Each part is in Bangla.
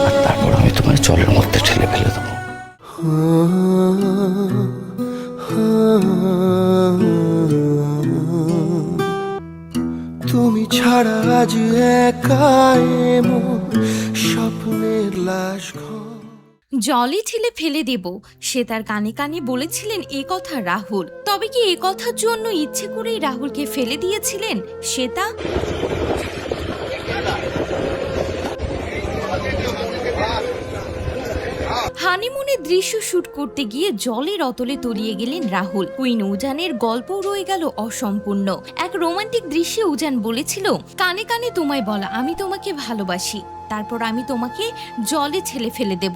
আর তারপর আমি তোমার জলের মধ্যে ঠেলে ফেলে দেবো। তুমি ছাড়া আজ একাই মোর স্বপ্নের লাশ ঘর। জলে ঠেলে ফেলে দেব, সে তার কানে কানে বলেছিলেন এ কথা রাহুল। তবে কি এ কথার জন্য ইচ্ছে করেই রাহুলকে ফেলে দিয়েছিলেন শ্বেতা? হানিমুনের দৃশ্য শুট করতে গিয়ে জলের অতলে তলিয়ে গেলেন রাহুল। কুইন উজানের গল্প রয়ে গেল অসম্পূর্ণ। এক রোমান্টিক দৃশ্যে উজান বলেছিল, কানে কানে তোমায় বলা আমি তোমাকে ভালোবাসি, তারপর আমি তোমাকে জলে ঠেলে ফেলে দেব,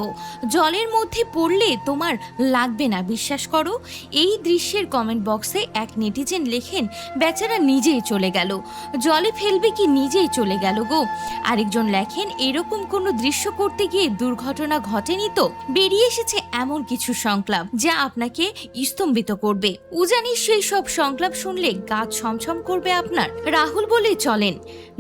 জলের মধ্যে পড়লে তোমার লাগবে না, বিশ্বাস করো। এই দৃশ্যের কমেন্ট বক্সে এক নেটিজেন লেখেন, বেচারা নিজেই চলে গেল, জলে ফেলবে কি নিজেই চলে গেল গো। আরেকজন লেখেন, এরকম কোনো দৃশ্য করতে গিয়ে দুর্ঘটনা ঘটেনি তো? বেরিয়ে এসেছে এমন কিছু সংলাপ যা আপনাকে স্তম্ভিত করবে। উজানির সেই সব সংলাপ শুনলে গা ছমছম করবে আপনার। রাহুল বলে চলেন,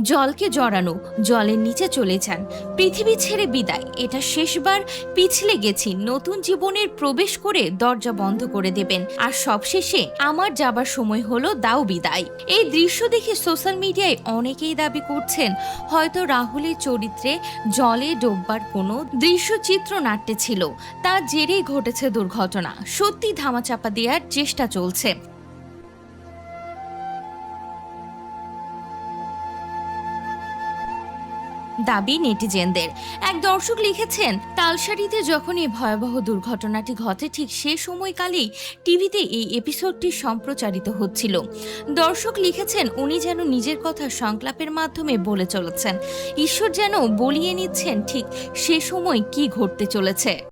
জলকে জড়ানো, জলের নিচে চলে যান, পৃথিবী ছেড়ে বিদায়, এটা শেষবার, পিছলে গেছি, নতুন জীবনের প্রবেশ করে দরজা বন্ধ করে দেবেন, আর সবশেষে আমার যাবার সময় হলো, দাও বিদায়। এই দৃশ্য দেখে সোশ্যাল মিডিয়ায় অনেকেই দাবি করছেন হয়তো রাহুলের চরিত্রে জলে ডোববার কোনো দৃশ্য চিত্রনাট্যে ছিল, তার জেরেই ঘটেছে দুর্ঘটনা। সত্যি ধামাচাপা দেওয়ার চেষ্টা চলছে। দাবি নেটিজেনদের। এক দর্শক লিখেছেন, তালসারিতে যখন এই ভয়াবহ দুর্ঘটনাটি ঘটে ঠিক সে সময়কালেই টিভিতে এই এপিসোডটি সম্প্রচারিত হচ্ছিল। দর্শক লিখেছেন, উনি যেন নিজের কথা সংলাপের মাধ্যমে বলে চলেছেন, ঈশ্বর যেন বলিয়ে নিচ্ছেন ঠিক সে সময় কি ঘটতে চলেছে।